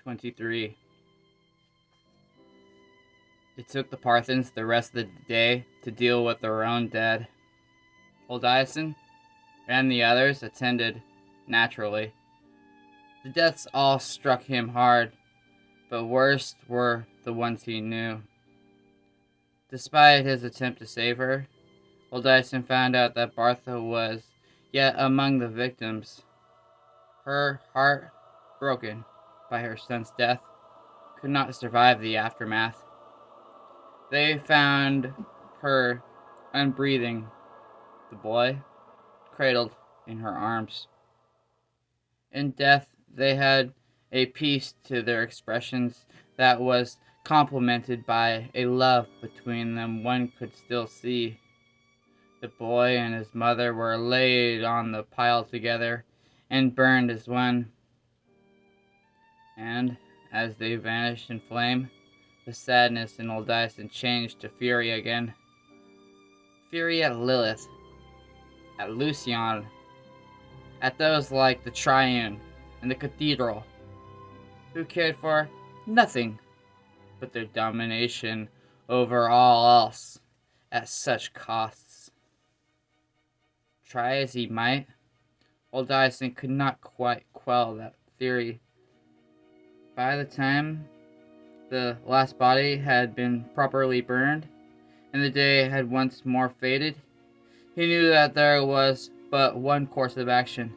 23. It took the Parthens the rest of the day to deal with their own dead. Oldiason and the others attended naturally. The deaths all struck him hard, but worst were the ones he knew. Despite his attempt to save her, Oldiason found out that Bartha was yet among the victims. Her heart, broken by her son's death, could not survive the aftermath. They found her unbreathing, the boy cradled in her arms. In death, they had a peace to their expressions that was complemented by a love between them one could still see. The boy and his mother were laid on the pile together and burned as one. And as they vanished in flame, the sadness in Oldiason changed to fury again. Fury at Lilith, at Lucian, at those like the Triune and the Cathedral, who cared for nothing but their domination over all else at such costs. Try as he might, Oldiason could not quite quell that theory. By the time the last body had been properly burned, and the day had once more faded, he knew that there was but one course of action.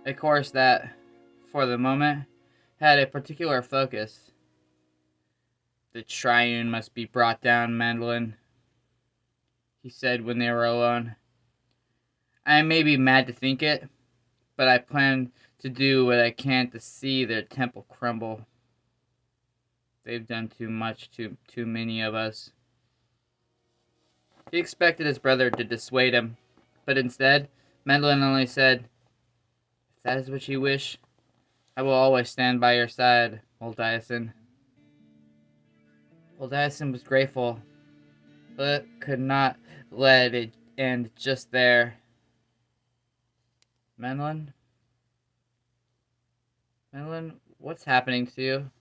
A course that, for the moment, had a particular focus. The Triune must be brought down, Mandolin, he said when they were alone. I may be mad to think it, but I plan to do what I can to see their temple crumble. They've done too much to too many of us. He expected his brother to dissuade him, but instead, Mandolin only said, "If that is what you wish, I will always stand by your side, Oldiason." Oldiason was grateful, but could not let it end just there. Mandolin, what's happening to you?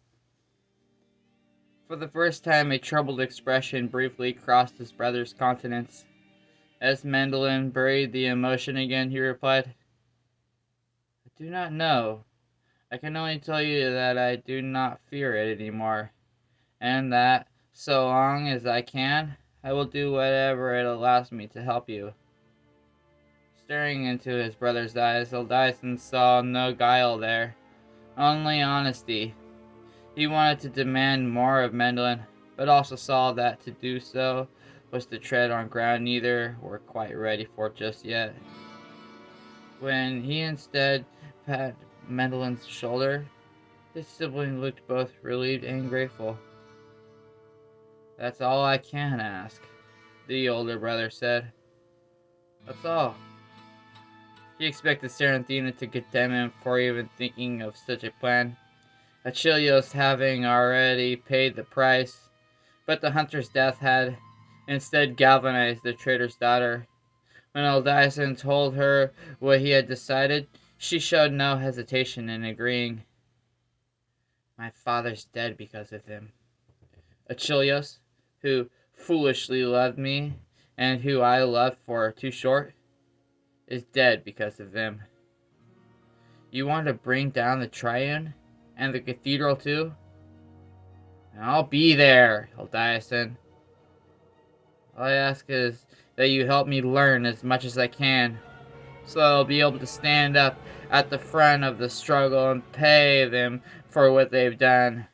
For the first time, a troubled expression briefly crossed his brother's countenance. As Mandolin buried the emotion again, he replied, "I do not know. I can only tell you that I do not fear it anymore, and that, so long as I can, I will do whatever it allows me to help you." Staring into his brother's eyes, Oldiason saw no guile there, only honesty. He wanted to demand more of Mandolin, but also saw that to do so was to tread on ground neither were quite ready for just yet. When he instead patted Mandolin's shoulder, his sibling looked both relieved and grateful. "That's all I can ask," the older brother said. "That's all." He expected Seraphina to condemn him for even thinking of such a plan, Achilles having already paid the price, but the hunter's death had instead galvanized the traitor's daughter. When Oldiason told her what he had decided, she showed no hesitation in agreeing. "My father's dead because of him. Achilles, who foolishly loved me, and who I loved for too short, is dead because of him. You want to bring down the Triune, and the Cathedral too? I'll be there, Oldiason. All I ask is that you help me learn as much as I can, so I'll be able to stand up at the front of the struggle and pay them for what they've done."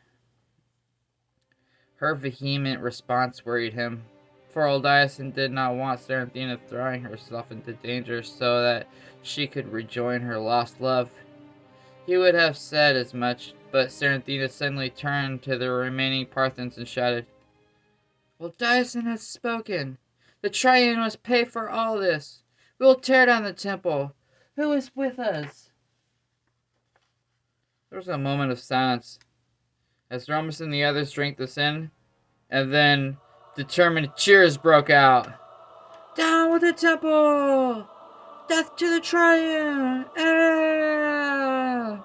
Her vehement response worried him, for Oldiason did not want Seraphina throwing herself into danger so that she could rejoin her lost love. He would have said as much, but Seraphina suddenly turned to the remaining Parthens and shouted, "Oldiason has spoken. The Triune must pay for all this. We will tear down the temple. Who is with us?" There was a moment of silence, as Romus and the others drank this in, and then determined cheers broke out. "Down with the temple! Death to the Triune! Ah!"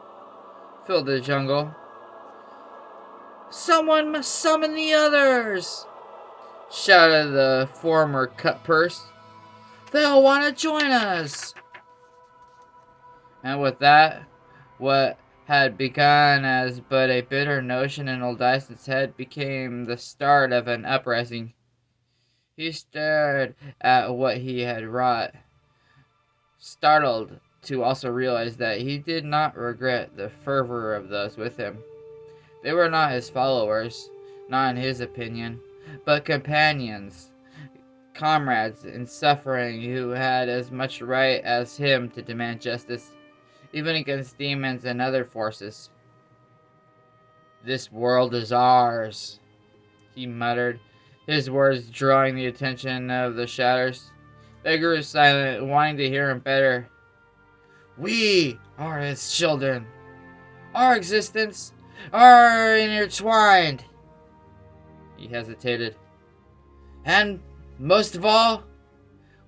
filled the jungle. Someone must summon the others! Shouted the former cut purse. They'll want to join us! And with that, what had begun as but a bitter notion in old Dyson's head became the start of an uprising. He stared at what he had wrought, startled to also realize that he did not regret the fervor of those with him. They were not his followers, not in his opinion, but companions, comrades in suffering who had as much right as him to demand justice, even against demons and other forces. This world is ours, he muttered, his words drawing the attention of the shadows. They grew silent, wanting to hear him better. We are his children. Our existence are intertwined. He hesitated. And most of all,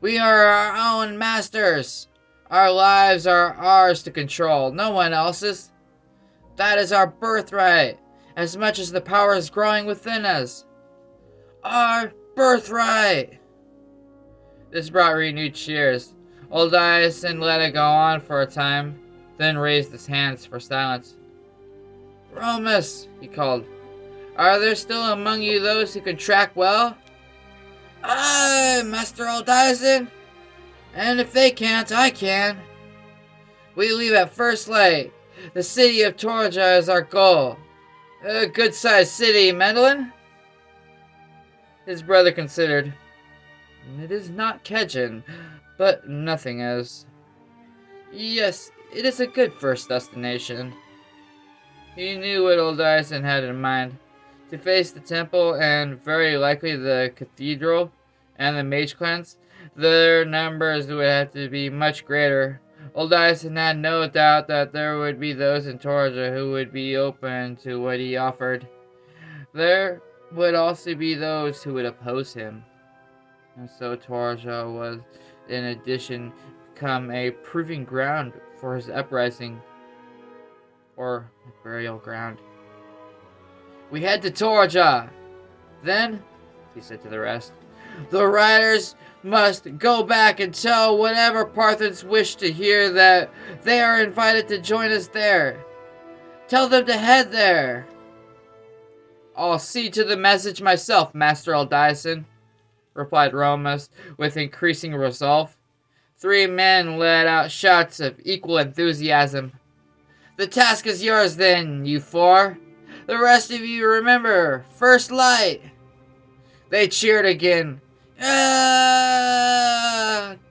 we are our own masters. Our lives are ours to control, no one else's. That is our birthright, as much as the power is growing within us. Our birthright! This brought renewed cheers. Old Dyson let it go on for a time, then raised his hands for silence. Romus, he called, are there still among you those who can track well? Aye, Master Old Dyson. And if they can't, I can. We leave at first light. The city of Torja is our goal. A good-sized city, Mendelin? His brother considered. It is not Kedgen, but nothing is. Yes, it is a good first destination. He knew what old Dyson had in mind. To face the temple and very likely the cathedral and the mage clans, their numbers would have to be much greater. Old Dyson had no doubt that there would be those in Torja who would be open to what he offered. There would also be those who would oppose him. And so Torja was, in addition, become a proving ground for his uprising, or a burial ground. We head to Torja. Then, he said to the rest, the riders must go back and tell whatever Parthens wish to hear that they are invited to join us there. Tell them to head there. I'll see to the message myself, Master Aldyson, replied Romus with increasing resolve. 3 men let out shouts of equal enthusiasm. The task is yours then, you 4. The rest of you remember, first light. They cheered again.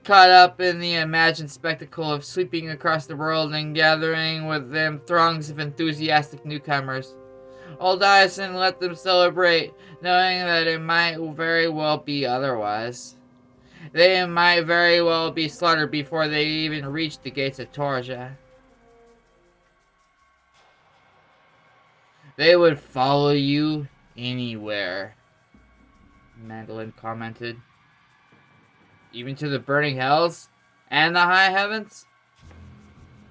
Caught up in the imagined spectacle of sweeping across the world and gathering with them throngs of enthusiastic newcomers. Old Dyson let them celebrate, knowing that it might very well be otherwise. They might very well be slaughtered before they even reached the gates of Torja. They would follow you anywhere, Mandolin commented. Even to the burning hells and the high heavens?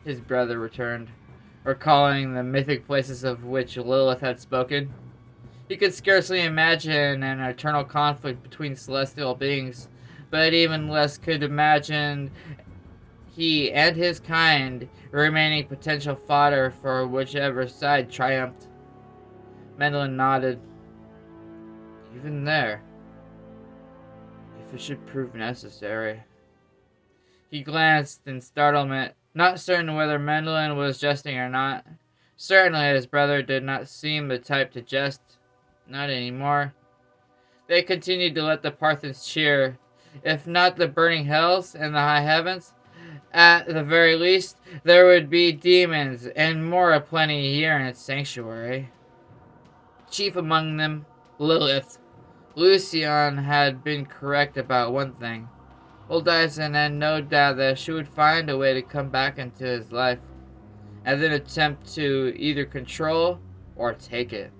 His brother returned, recalling the mythic places of which Lilith had spoken. He could scarcely imagine an eternal conflict between celestial beings, but even less could imagine he and his kind remaining potential fodder for whichever side triumphed. Mendelin nodded. Even there, if it should prove necessary. He glanced in startlement, not certain whether Mendelin was jesting or not. Certainly his brother did not seem the type to jest. Not anymore. They continued to let the Parthens cheer. If not the burning hells and the high heavens, at the very least, there would be demons and more aplenty here in its sanctuary. Chief among them, Lilith. Lucian had been correct about one thing. Old Dyson had no doubt that she would find a way to come back into his life, and then attempt to either control or take it.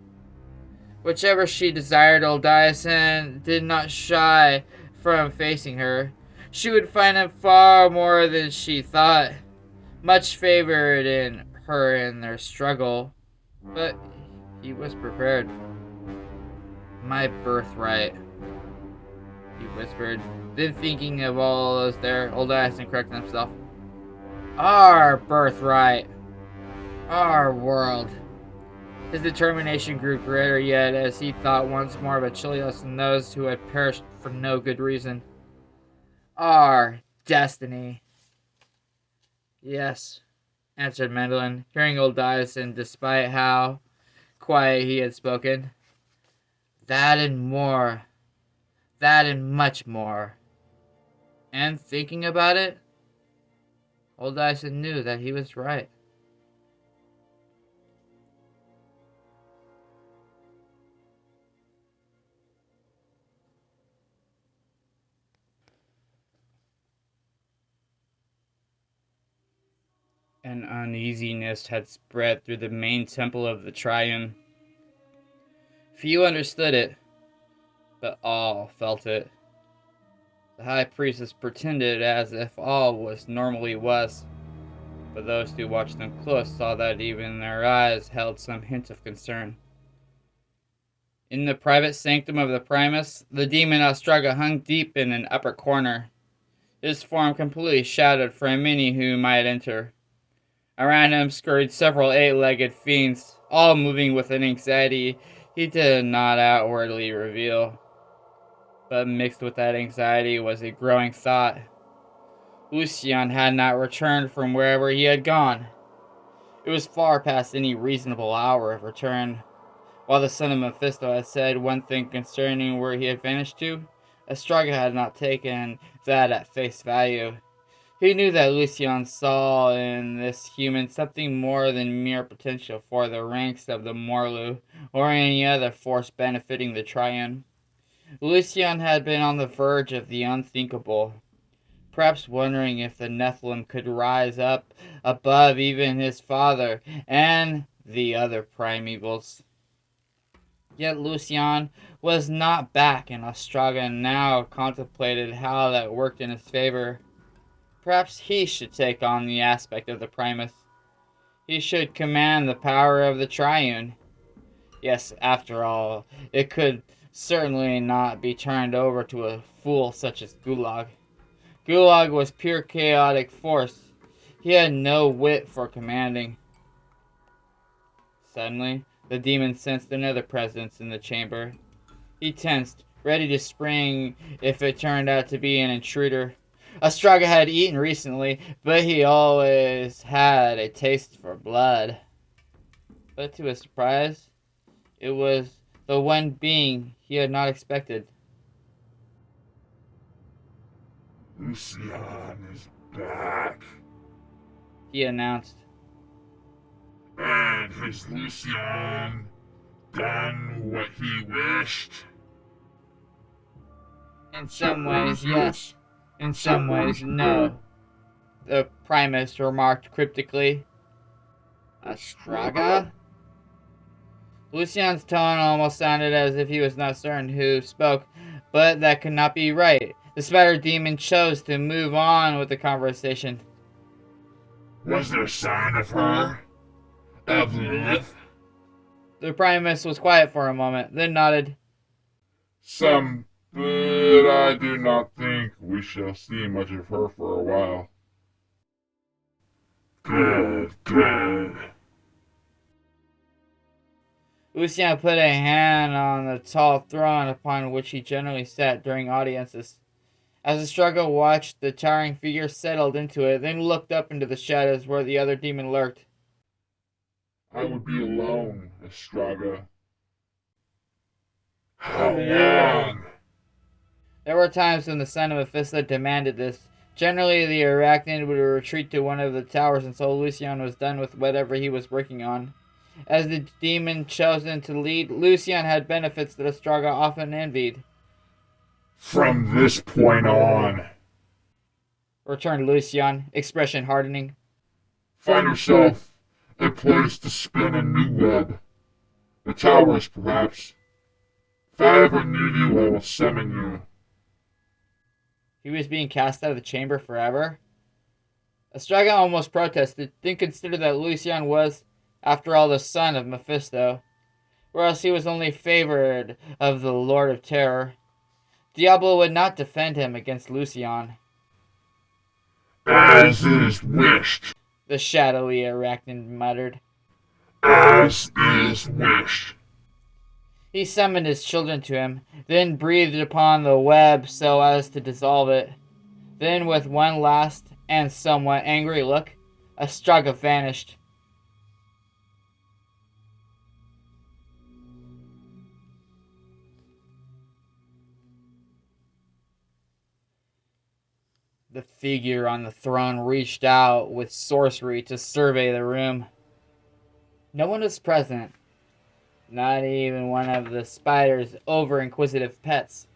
Whichever she desired, old Dyson did not shy from facing her. She would find him far more than she thought, much favored in her in their struggle, but He was prepared. My birthright, he whispered, then thinking of all those there, Old Dyson corrected himself. Our birthright. Our world. His determination grew greater yet as he thought once more of Achilles and those who had perished for no good reason. Our destiny. Yes, answered Mendelin, hearing old Dyson despite how quiet he had spoken. That and more. That and much more. And thinking about it, old Dyson knew that he was right. An uneasiness had spread through the main temple of the Triune. Few understood it, but all felt it. The high priestess pretended as if all was normally was, but those who watched them close saw that even their eyes held some hint of concern. In the private sanctum of the Primus, the demon Ostraga hung deep in an upper corner, his form completely shadowed from any who might enter. Around him scurried several eight-legged fiends, all moving with an anxiety he did not outwardly reveal. But mixed with that anxiety was a growing thought. Lucian had not returned from wherever he had gone. It was far past any reasonable hour of return. While the son of Mephisto had said one thing concerning where he had vanished to, Astraga had not taken that at face value. He knew that Lucian saw in this human something more than mere potential for the ranks of the Morlu or any other force benefiting the Triune. Lucian had been on the verge of the unthinkable, perhaps wondering if the Nephilim could rise up above even his father and the other primevals. Yet Lucian was not back, and Ostraga now contemplated how that worked in his favor. Perhaps he should take on the aspect of the Primus. He should command the power of the Triune. Yes, after all, it could certainly not be turned over to a fool such as Gulag. Gulag was pure chaotic force. He had no wit for commanding. Suddenly, the demon sensed another presence in the chamber. He tensed, ready to spring if it turned out to be an intruder. Ostraga had eaten recently, but he always had a taste for blood. But to his surprise, it was the one being he had not expected. Lucian is back, he announced. And has Lucian done what he wished? In some ways, yes. In some ways, no, the Primus remarked cryptically. Ostraga? Lucian's tone almost sounded as if he was not certain who spoke, but that could not be right. The spider demon chose to move on with the conversation. Was there sign of her? Of Lilith? The Primus was quiet for a moment, then nodded. Some, but I do not think we shall see much of her for a while. Good, good. Lucian put a hand on the tall throne upon which he generally sat during audiences. As the struggle watched, the towering figure settled into it, then looked up into the shadows where the other demon lurked. I would be alone, Ostraga. How long? There were times when the son of Mephisto demanded this. Generally, the arachnid would retreat to one of the towers until Lucian was done with whatever he was working on. As the demon chosen to lead, Lucian had benefits that Ostraga often envied. From this point on, returned Lucian, expression hardening. Find yourself a place to spin a new web. The towers, perhaps. If I ever need you, I will summon you. He was being cast out of the chamber forever? Ostraga almost protested, then considered that Lucian was, after all, the son of Mephisto. or else he was only favored of the Lord of Terror. Diablo would not defend him against Lucian. As is wished. The shadowy arachnid muttered. As is wished. He summoned his children to him, then breathed upon the web so as to dissolve it. Then, with one last and somewhat angry look, Astraga vanished. The figure on the throne reached out with sorcery to survey the room. No one was present, not even one of the spider's over-inquisitive pets.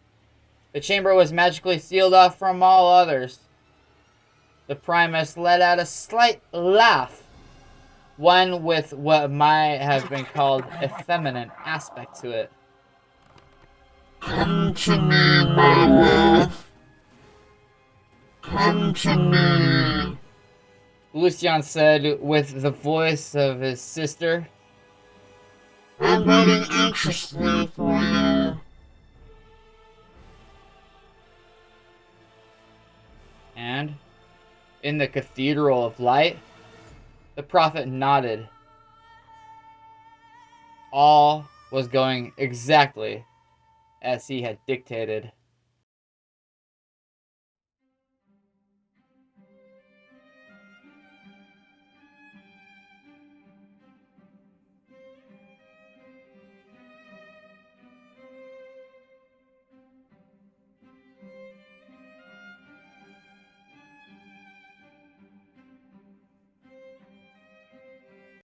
The chamber was magically sealed off from all others. The Primus let out a slight laugh, one with what might have been called a feminine aspect to it. Come to me, my love. Come to me. Lucian said with the voice of his sister. I'm waiting anxiously for you. And, in the Cathedral of Light, the prophet nodded. All was going exactly as he had dictated.